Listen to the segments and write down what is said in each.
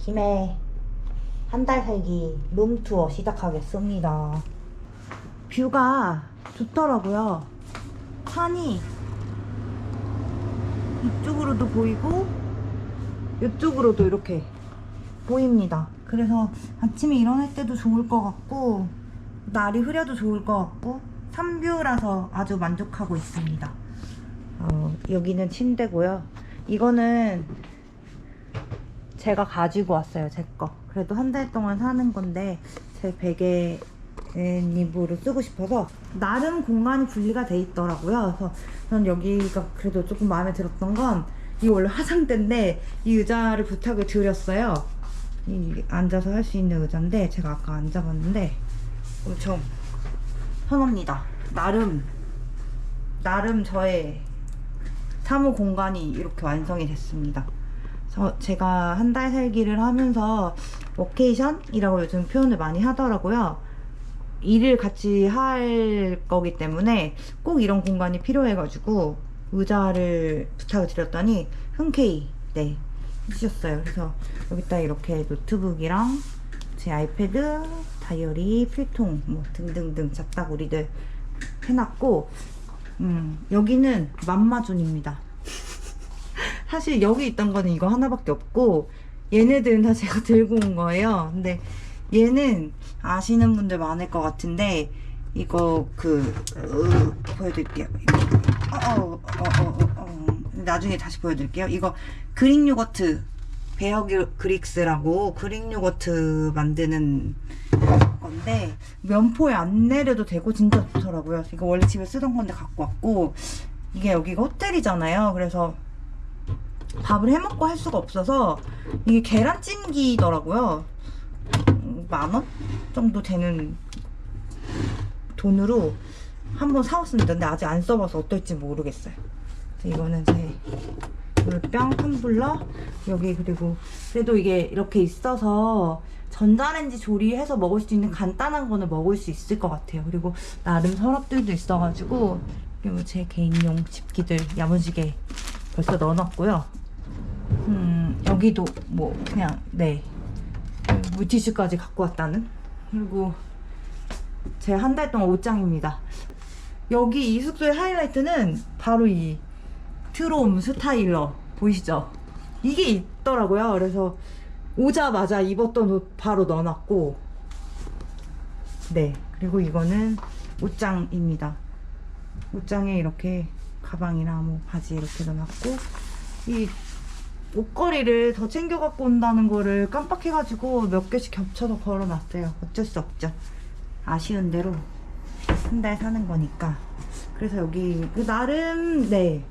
김해 한 달 살기 룸투어 시작하겠습니다. 뷰가 좋더라고요. 산이 이쪽으로도 보이고 이쪽으로도 이렇게 보입니다. 그래서 아침에 일어날 때도 좋을 것 같고 날이 흐려도 좋을 것 같고 산뷰라서 아주 만족하고 있습니다. 여기는 침대고요. 이거는 제가 가지고 왔어요. 제 거. 그래도 한 달 동안 사는 건데 제 베개입으로 쓰고 싶어서 나름 공간이 분리가 돼 있더라고요. 그래서 전 여기가 그래도 조금 마음에 들었던 건 이거 원래 화장대인데 이 의자를 부탁을 드렸어요. 이 앉아서 할 수 있는 의자인데 제가 아까 앉아봤는데 엄청 편합니다. 나름 저의 사무 공간이 이렇게 완성이 됐습니다. 제가 한 달 살기를 하면서 워케이션이라고 요즘 표현을 많이 하더라고요. 일을 같이 할 거기 때문에 꼭 이런 공간이 필요해가지고 의자를 부탁을 드렸더니 흔쾌히 네 해주셨어요. 그래서 여기다 이렇게 노트북이랑 제 아이패드, 다이어리, 필통 뭐 등등등 잡다구리들 해놨고 여기는 맘마존입니다. 사실 여기 있던 거는 이거 하나밖에 없고 얘네들은 다 제가 들고 온 거예요. 근데 얘는 아시는 분들 많을 것 같은데 이거 보여드릴게요. 나중에 다시 보여드릴게요. 이거 그릭 요거트 베어 그릭스라고 그릭 요거트 만드는 건데 면포에 안 내려도 되고 진짜 좋더라고요. 이거 원래 집에 쓰던 건데 갖고 왔고 이게 여기가 호텔이잖아요. 그래서 밥을 해먹고 할 수가 없어서 이게 계란찜기더라고요. 10,000원 정도 되는 돈으로 한번 사왔습니다. 근데 아직 안 써봐서 어떨지 모르겠어요. 이거는 제 물병, 텀블러 여기 그리고 그래도 이게 이렇게 있어서 전자레인지 조리해서 먹을 수 있는 간단한 거는 먹을 수 있을 것 같아요. 그리고 나름 서랍들도 있어가지고 제 개인용 집기들 야무지게 벌써 넣어놨고요. 여기도 뭐 그냥 네 물티슈까지 갖고 왔다는. 그리고 제 한 달 동안 옷장입니다. 여기 이 숙소의 하이라이트는 바로 이 트롬 스타일러 보이시죠? 이게 있더라고요. 그래서 오자마자 입었던 옷 바로 넣어놨고 네 그리고 이거는 옷장입니다. 옷장에 이렇게 가방이랑 뭐 바지 이렇게 넣어놨고 이 옷걸이를 더 챙겨 갖고 온다는 거를 깜빡해가지고 몇 개씩 겹쳐서 걸어놨어요. 어쩔 수 없죠. 아쉬운 대로 한 달 사는 거니까. 그래서 여기 나름 네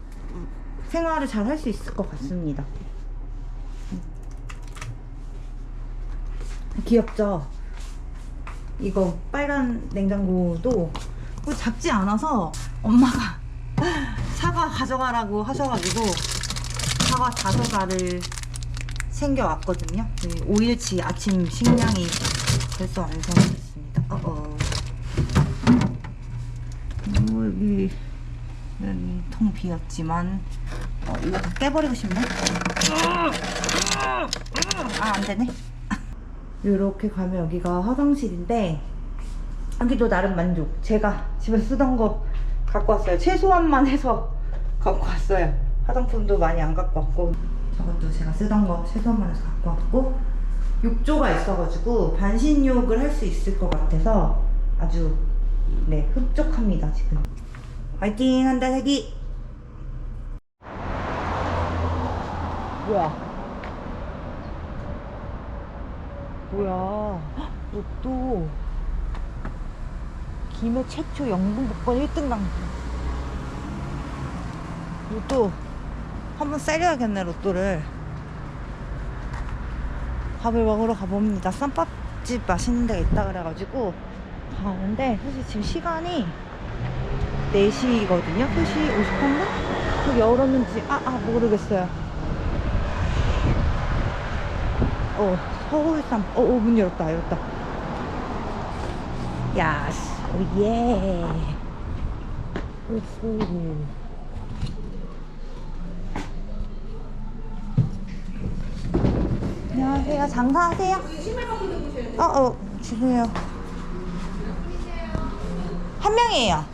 생활을 잘 할 수 있을 것 같습니다. 귀엽죠? 이거 빨간 냉장고도 작지 않아서 엄마가 사과 가져가라고 하셔가지고 사과 5알을 챙겨왔거든요. 5일치 아침 식량이 벌써 완성됐습니다. 여기는 통 비었지만 이거 다 깨버리고 싶네. 안되네. 이렇게 가면 여기가 화장실인데 여기도 나름 만족. 제가 집에 쓰던 거 갖고 왔어요. 최소한만 해서 갖고 왔어요. 화장품도 많이 안 갖고 왔고 저것도 제가 쓰던 거 최소한만 해서 갖고 왔고 욕조가 있어가지고 반신욕을 할 수 있을 것 같아서 아주 네 흡족합니다. 지금 화이팅! 한 달 살기! 뭐야 로또 김해 최초 영분 복권 1등 당첨. 로또 한번 때려야겠네. 로또를. 밥을 먹으러 가봅니다. 쌈밥집 맛있는 데가 있다 그래가지고 가는데 사실 지금 시간이 4시거든요 3시 50분인가? 그 열었는지 모르겠어요. 서울쌈 문 열었다. 야스 오예. 오호. 안녕하세요. 안녕하세요. 장사하세요? 주세요. 한 명이에요.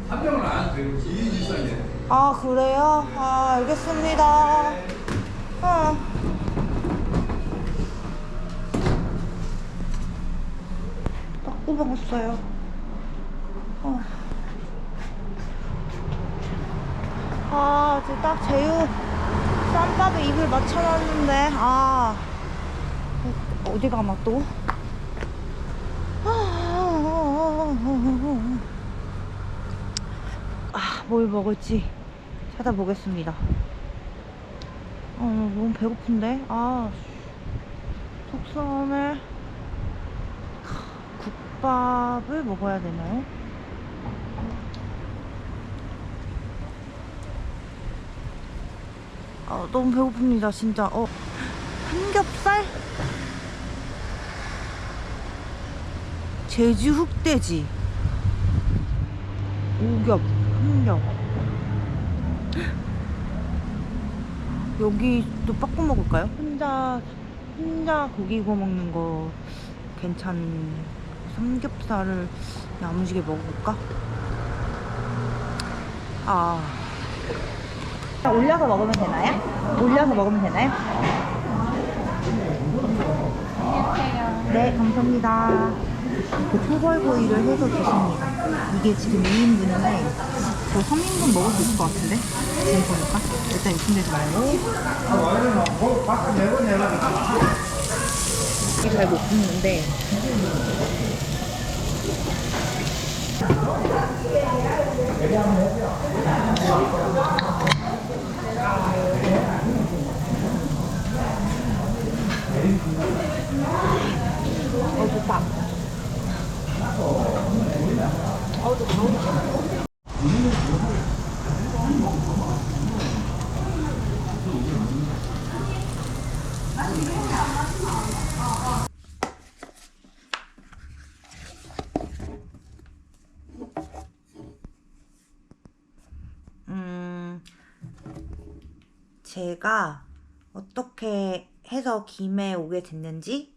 한 명은 안 돼요. 2인 이상이에요. 아, 그래요? 아, 알겠습니다. 딱 뽑아봤어요. 지금 딱 제육 쌈밥에 입을 맞춰놨는데, 어디 가나 또? 뭘 먹을지 찾아보겠습니다. 너무 배고픈데? 속성을 국밥을 먹어야 되나요? 너무 배고픕니다, 진짜. 삼겹살? 제주 흑돼지, 오겹, 삼겹. 여기 또 바꿔 먹을까요? 혼자 고기 구워 먹는 거 괜찮은 삼겹살을 야무지게 먹어볼까? 올려서 먹으면 되나요? 올려서 먹으면 되나요? 네, 감사합니다. 초벌구이를 해서 주십니다. 이게 지금 2인분인데 저 3인분 먹을 수 있을 것 같은데? 지금 보니까 일단 욕심내지 말고. 이게 잘 못 굽는데 좋다. 좋다. 제가 어떻게 해서 김해에 오게 됐는지,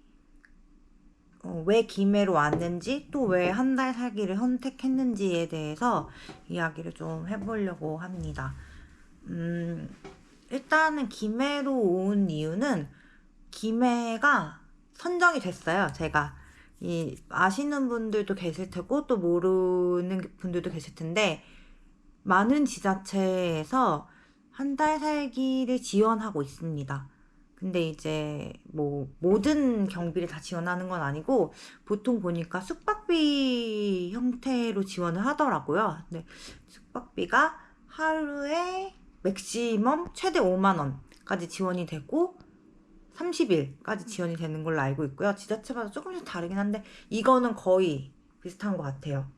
왜 김해로 왔는지, 또 왜 한 달 살기를 선택했는지에 대해서 이야기를 좀 해보려고 합니다. 일단은 김해로 온 이유는 김해가 선정이 됐어요. 제가 아시는 분들도 계실 테고 또 모르는 분들도 계실 텐데, 많은 지자체에서 한 달 살기를 지원하고 있습니다. 근데 이제 뭐 모든 경비를 다 지원하는 건 아니고 보통 보니까 숙박비 형태로 지원을 하더라고요. 근데 숙박비가 하루에 맥시멈 최대 5만 원까지 지원이 되고 30일까지 지원이 되는 걸로 알고 있고요. 지자체마다 조금씩 다르긴 한데 이거는 거의 비슷한 것 같아요.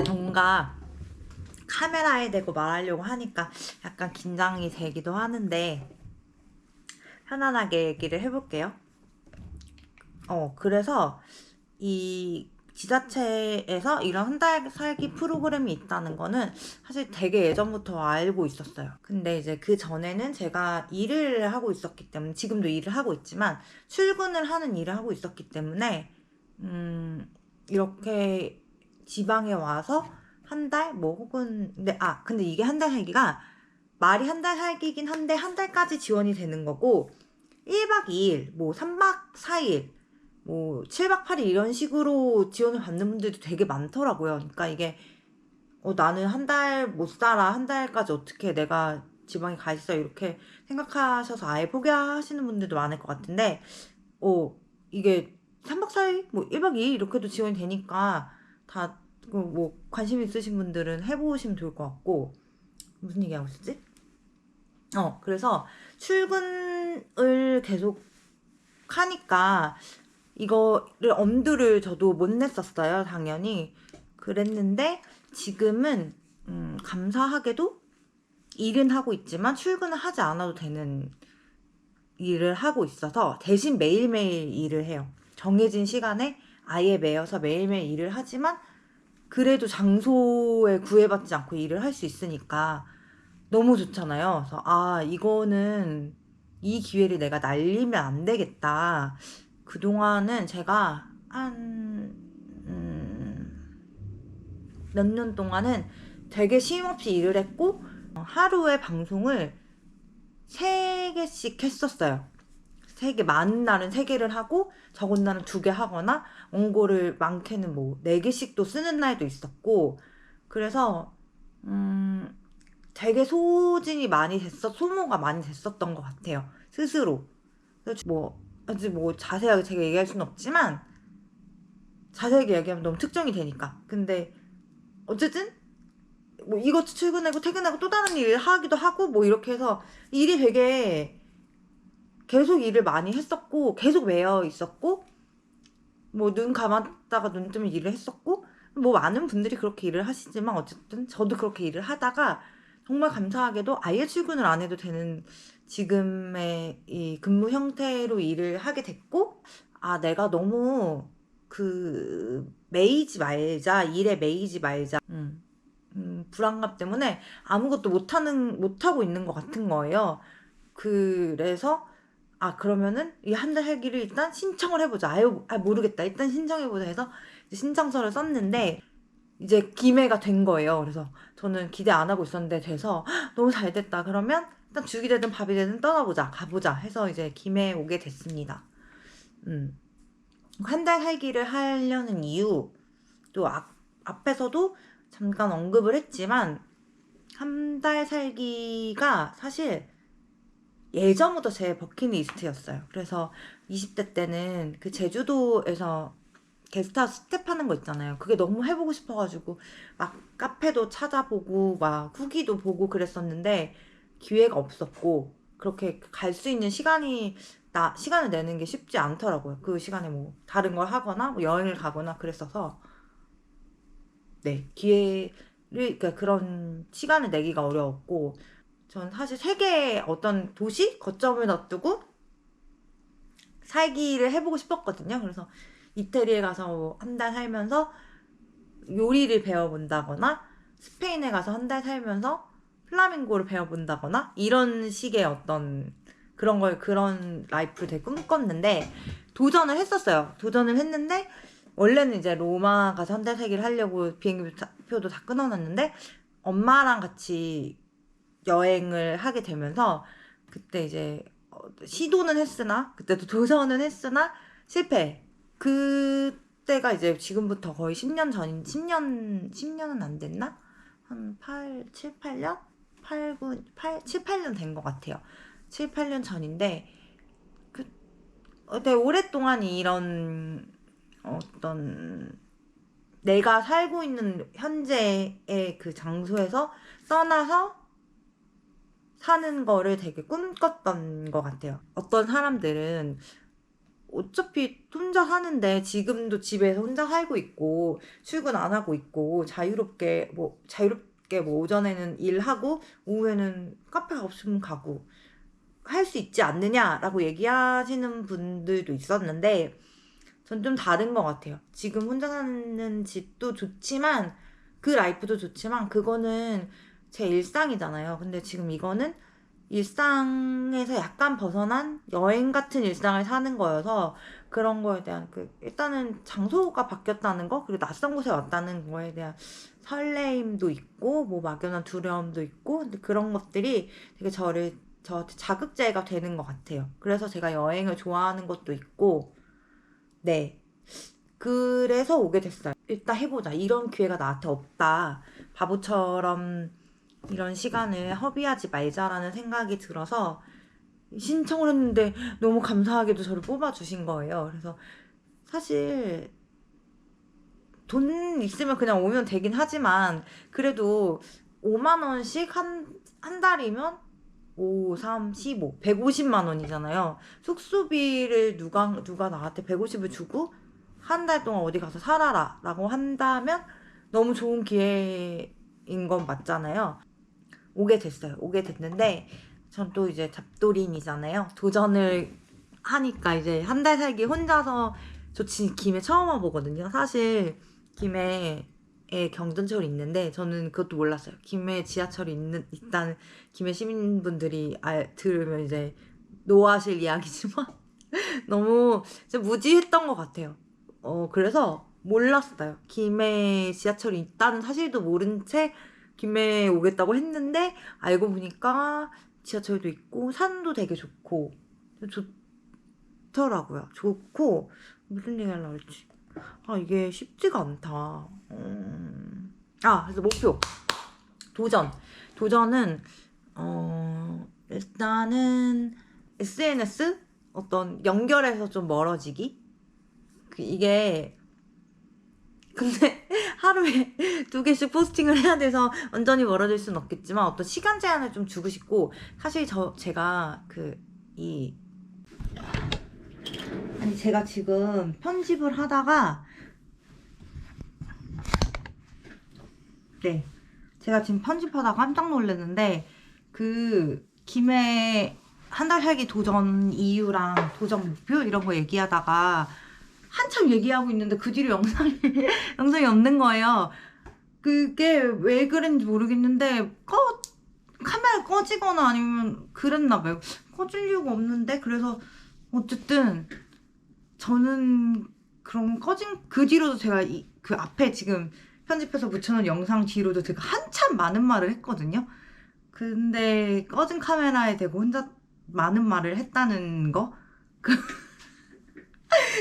뭔가 카메라에 대고 말하려고 하니까 약간 긴장이 되기도 하는데 편안하게 얘기를 해볼게요. 그래서 이 지자체에서 이런 한 달 살기 프로그램이 있다는 거는 사실 되게 예전부터 알고 있었어요. 근데 이제 그 전에는 제가 일을 하고 있었기 때문에, 지금도 일을 하고 있지만 출근을 하는 일을 하고 있었기 때문에 이렇게 지방에 와서 한 달? 혹은 근데 이게 한 달 살기가 말이 한 달 살기긴 한데 한 달까지 지원이 되는 거고 1박 2일, 3박 4일, 7박 8일 이런 식으로 지원을 받는 분들도 되게 많더라고요. 그러니까 이게 나는 한 달 못 살아, 한 달까지 어떻게 내가 지방에 가 있어, 이렇게 생각하셔서 아예 포기하시는 분들도 많을 것 같은데 이게 3박 4일, 1박 2일 이렇게도 지원이 되니까 다 관심 있으신 분들은 해보시면 좋을 것 같고. 무슨 얘기하고 있었지? 그래서 출근을 계속 하니까 이거를 엄두를 저도 못 냈었어요, 당연히. 그랬는데 지금은 감사하게도 일은 하고 있지만 출근을 하지 않아도 되는 일을 하고 있어서 대신 매일매일 일을 해요. 정해진 시간에 아예 매여서 매일매일 일을 하지만 그래도 장소에 구애받지 않고 일을 할 수 있으니까 너무 좋잖아요. 그래서 아, 이거는 이 기회를 내가 날리면 안 되겠다. 그동안은 제가 한 몇 년 동안은 되게 쉼없이 일을 했고 하루에 방송을 3개씩 했었어요. 3개, 많은 날은 3개를 하고 적은 날은 2개 하거나 원고를 많게는 뭐 4개씩도 쓰는 날도 있었고 그래서 되게 소모가 많이 됐었던 것 같아요. 스스로. 그래서 뭐 아직 뭐 자세하게 제가 얘기할 수는 없지만 자세하게 얘기하면 너무 특정이 되니까. 근데 어쨌든 뭐 이것도 출근하고 퇴근하고 또 다른 일을 하기도 하고 뭐 이렇게 해서 일이 되게 계속 일을 많이 했었고 계속 매여 있었고 뭐 눈 감았다가 눈 뜨면 일을 했었고 뭐 많은 분들이 그렇게 일을 하시지만 어쨌든 저도 그렇게 일을 하다가 정말 감사하게도 아예 출근을 안 해도 되는 지금의 이 근무 형태로 일을 하게 됐고 아 내가 너무 일에 매이지 말자 불안감 때문에 아무것도 못하고 있는 것 같은 거예요. 그래서 아 그러면은 이 한 달 살기를 일단 신청을 해보자. 모르겠다. 일단 신청해보자 해서 이제 신청서를 썼는데 이제 기매가 된 거예요. 그래서 저는 기대 안 하고 있었는데 돼서 너무 잘 됐다. 그러면 일단 죽이 되든 밥이 되든 떠나보자. 가보자 해서 이제 기매에 오게 됐습니다. 한 달 살기를 하려는 이유 또 앞에서도 잠깐 언급을 했지만 한 달 살기가 사실 예전부터 제 버킷리스트였어요. 그래서 20대 때는 그 제주도에서 게스트하우스 스텝하는 거 있잖아요. 그게 너무 해보고 싶어가지고 막 카페도 찾아보고 막 후기도 보고 그랬었는데 기회가 없었고 그렇게 갈 수 있는 시간을 내는 게 쉽지 않더라고요. 그 시간에 뭐 다른 걸 하거나 뭐 여행을 가거나 그랬어서 네 그러니까 그런 시간을 내기가 어려웠고 전 사실 세계의 어떤 도시 거점을 놔두고 살기를 해보고 싶었거든요. 그래서 이태리에 가서 한 달 살면서 요리를 배워본다거나 스페인에 가서 한 달 살면서 플라밍고를 배워본다거나 이런 식의 어떤 그런 라이프를 되게 꿈꿨는데 도전을 했었어요. 도전을 했는데 원래는 이제 로마 가서 한 달 살기를 하려고 비행기표도 다 끊어놨는데 엄마랑 같이 여행을 하게 되면서 그때 이제 시도는 했으나 그때도 도전은 했으나 실패. 그때가 이제 지금부터 거의 10년은 안 됐나? 한 7, 8년? 7, 8년 된 것 같아요. 7, 8년 전인데 되게 오랫동안 이런 어떤 내가 살고 있는 현재의 그 장소에서 떠나서 사는 거를 되게 꿈꿨던 것 같아요. 어떤 사람들은 어차피 혼자 사는데 지금도 집에서 혼자 살고 있고 출근 안 하고 있고 자유롭게 뭐 오전에는 일하고 오후에는 카페 가고 싶으면 가고 할 수 있지 않느냐라고 얘기하시는 분들도 있었는데 전 좀 다른 것 같아요. 지금 혼자 사는 집도 좋지만 그 라이프도 좋지만 그거는 제 일상이잖아요. 근데 지금 이거는 일상에서 약간 벗어난 여행 같은 일상을 사는 거여서 그런 거에 대한 일단은 장소가 바뀌었다는 거 그리고 낯선 곳에 왔다는 거에 대한 설레임도 있고 뭐 막연한 두려움도 있고 근데 그런 것들이 되게 저한테 자극제가 되는 것 같아요. 그래서 제가 여행을 좋아하는 것도 있고 네 그래서 오게 됐어요. 일단 해보자. 이런 기회가 나한테 없다. 바보처럼 이런 시간을 허비하지 말자라는 생각이 들어서 신청을 했는데 너무 감사하게도 저를 뽑아주신 거예요. 그래서 사실 돈 있으면 그냥 오면 되긴 하지만 그래도 5만 원씩 한 달이면 5, 3, 15, 150만 원이잖아요. 숙소비를 누가 나한테 150을 주고 한 달 동안 어디 가서 살아라 라고 한다면 너무 좋은 기회인 건 맞잖아요. 오게 됐어요. 오게 됐는데 전 또 이제 잡돌인이잖아요. 도전을 하니까 이제 한 달 살기 혼자서 저 김해 처음 와보거든요. 사실 김해 경전철이 있는데 저는 그것도 몰랐어요. 김해 지하철이 있다는 김해 시민분들이 들으면 이제 노하실 이야기지만 너무 진짜 무지했던 것 같아요. 그래서 몰랐어요. 김해 지하철이 있다는 사실도 모른 채 김해에 오겠다고 했는데 알고 보니까 지하철도 있고 산도 되게 좋고 좋더라고요. 좋고 무슨 얘기 하려고 했지? 이게 쉽지가 않다. 그래서 목표 도전은 일단은 SNS 어떤 연결해서 좀 멀어지기. 이게 근데 하루에 2개씩 포스팅을 해야 돼서 완전히 멀어질 수는 없겠지만 어떤 시간 제한을 좀 주고 싶고, 사실 제가 제가 지금 편집을 하다가 제가 지금 편집하다가 깜짝 놀랐는데 김해 한 달 살기 도전 이유랑 도전 목표 이런 거 얘기하다가 한참 얘기하고 있는데 그 뒤로 영상이 없는 거예요. 그게 왜 그랬는지 모르겠는데 카메라 꺼지거나 아니면 그랬나 봐요. 꺼질 이유가 없는데, 그래서 어쨌든 저는 그럼 꺼진 그 뒤로도 제가 그 앞에 지금 편집해서 붙여놓은 영상 뒤로도 제가 한참 많은 말을 했거든요. 근데 꺼진 카메라에 대고 혼자 많은 말을 했다는 거.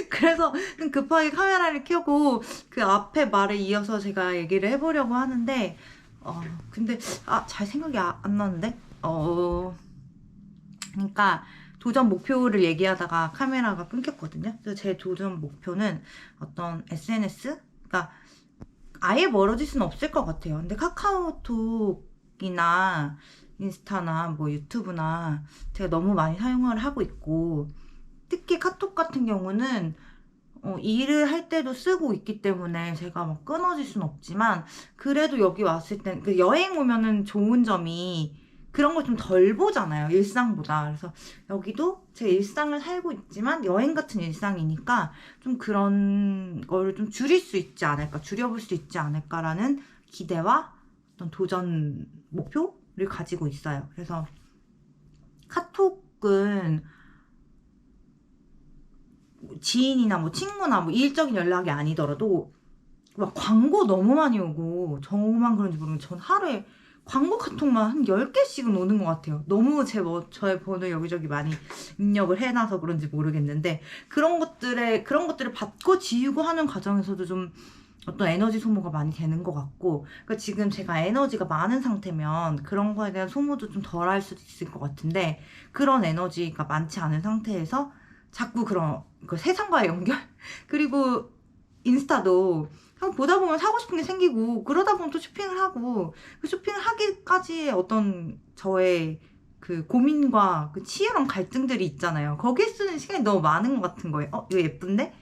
그래서 급하게 카메라를 켜고 그 앞에 말에 이어서 제가 얘기를 해보려고 하는데 근데 잘 생각이 안 나는데 그러니까 도전 목표를 얘기하다가 카메라가 끊겼거든요. 그래서 제 도전 목표는 어떤 SNS? 그러니까 아예 멀어질 수는 없을 것 같아요. 근데 카카오톡이나 인스타나 뭐 유튜브나 제가 너무 많이 사용을 하고 있고, 특히 카톡 같은 경우는 일을 할 때도 쓰고 있기 때문에 제가 막 끊어질 수는 없지만, 그래도 여기 왔을 땐 여행 오면은 좋은 점이 그런 걸 좀 덜 보잖아요, 일상보다. 그래서 여기도 제 일상을 살고 있지만 여행 같은 일상이니까 좀 그런 거를 좀 줄일 수 있지 않을까, 줄여볼 수 있지 않을까라는 기대와 어떤 도전 목표를 가지고 있어요. 그래서 카톡은 지인이나 뭐 친구나 뭐 일적인 연락이 아니더라도 막 광고 너무 많이 오고, 저만 그런지 모르겠는데 전 하루에 광고 카톡만 한 10개씩은 오는 것 같아요. 너무 저의 번호 여기저기 많이 입력을 해놔서 그런지 모르겠는데, 그런 것들을 받고 지우고 하는 과정에서도 좀 어떤 에너지 소모가 많이 되는 것 같고, 그러니까 지금 제가 에너지가 많은 상태면 그런 거에 대한 소모도 좀 덜 할 수도 있을 것 같은데, 그런 에너지가 많지 않은 상태에서 자꾸 그런 세상과의 연결 그리고 인스타도 보다 보면 사고 싶은 게 생기고, 그러다 보면 또 쇼핑을 하고, 그 쇼핑을 하기까지의 어떤 저의 그 고민과 그 치열한 갈등들이 있잖아요. 거기에 쓰는 시간이 너무 많은 것 같은 거예요. 이거 예쁜데?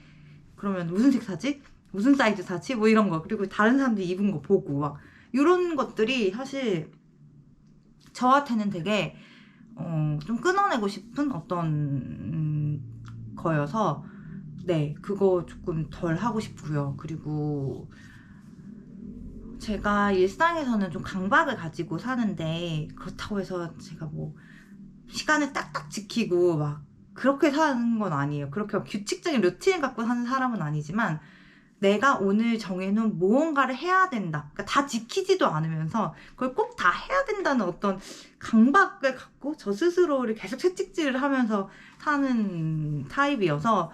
그러면 무슨 색 사지? 무슨 사이즈 사지? 뭐 이런 거. 그리고 다른 사람들이 입은 거 보고 막 이런 것들이 사실 저한테는 되게 좀 끊어내고 싶은 어떤 거여서 그거 조금 덜 하고 싶고요. 그리고 제가 일상에서는 좀 강박을 가지고 사는데, 그렇다고 해서 제가 뭐 시간을 딱딱 지키고 막 그렇게 사는 건 아니에요. 그렇게 규칙적인 루틴을 갖고 사는 사람은 아니지만, 내가 오늘 정해놓은 무언가를 해야 된다, 그러니까 다 지키지도 않으면서 그걸 꼭 다 해야 된다는 어떤 강박을 갖고 저 스스로를 계속 채찍질을 하면서 사는 타입이어서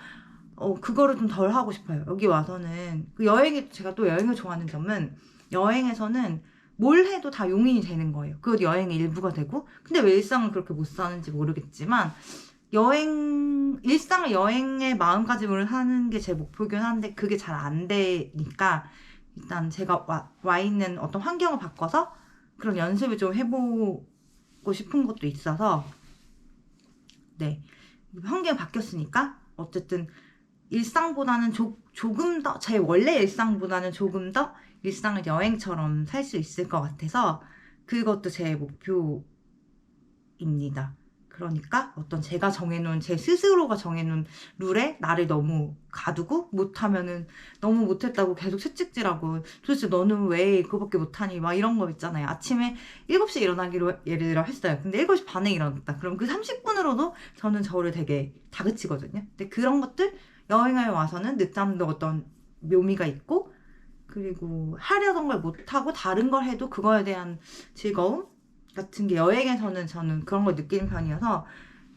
그거를 좀 덜 하고 싶어요. 여기 와서는 제가 또 여행을 좋아하는 점은, 여행에서는 뭘 해도 다 용인이 되는 거예요. 그것도 여행의 일부가 되고. 근데 왜 일상을 그렇게 못 사는지 모르겠지만, 일상을 여행의 마음가짐으로 사는 게 제 목표긴 한데 그게 잘 안 되니까, 일단 제가 와 있는 어떤 환경을 바꿔서 그런 연습을 좀 해보고 싶은 것도 있어서, 환경이 바뀌었으니까 어쨌든 일상보다는 조금 더, 제 원래 일상보다는 조금 더 일상을 여행처럼 살 수 있을 것 같아서 그것도 제 목표입니다. 그러니까 어떤 제가 정해놓은 제 스스로가 정해놓은 룰에 나를 너무 가두고 못하면은 너무 못했다고 계속 채찍질하고 도대체 너는 왜 그거밖에 못하니 막 이런 거 있잖아요. 아침에 7시에 일어나기로 예를 들어 했어요. 근데 7시 반에 일어났다. 그럼 그 30분으로도 저는 저를 되게 다그치거든요. 근데 그런 것들 여행을 와서는 늦잠도 어떤 묘미가 있고 그리고 하려던 걸 못하고 다른 걸 해도 그거에 대한 즐거움 같은 게 여행에서는 저는 그런 걸 느끼는 편이어서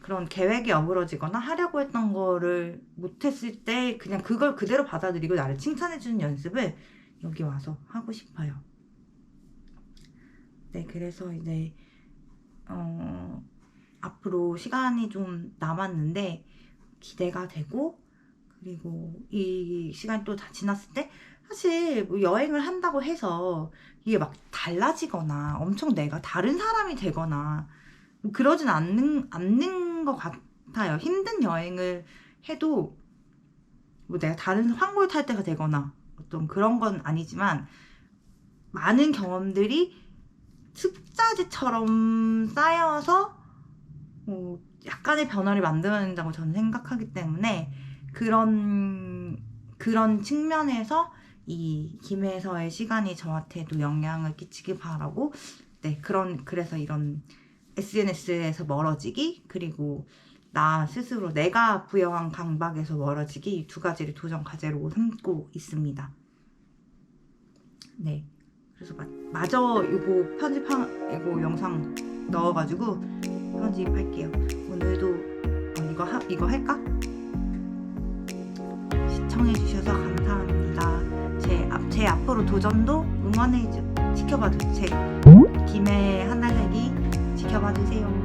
그런 계획이 어그러지거나 하려고 했던 거를 못했을 때 그냥 그걸 그대로 받아들이고 나를 칭찬해주는 연습을 여기 와서 하고 싶어요. 네, 그래서 이제 앞으로 시간이 좀 남았는데 기대가 되고 그리고 이 시간이 또 다 지났을 때 사실 뭐 여행을 한다고 해서 이게 막 달라지거나 엄청 내가 다른 사람이 되거나 뭐 그러진 않는 것 같아요. 힘든 여행을 해도 뭐 내가 다른 황골 탈 때가 되거나 어떤 그런 건 아니지만 많은 경험들이 습자지처럼 쌓여서 뭐 약간의 변화를 만들어낸다고 저는 생각하기 때문에 그런 측면에서 이 김혜서의 시간이 저한테도 영향을 끼치길 바라고 네 그래서 이런 SNS에서 멀어지기 그리고 나 스스로 내가 부여한 강박에서 멀어지기 이 두 가지를 도전 과제로 삼고 있습니다. 네 그래서 마저 이거 이거 영상 넣어가지고 편집할게요. 오늘도 이거 할까? 시청해주셔서 감사합니다. 제 앞으로 도전도 지켜봐주세요. 김해 한 달 살기 지켜봐주세요.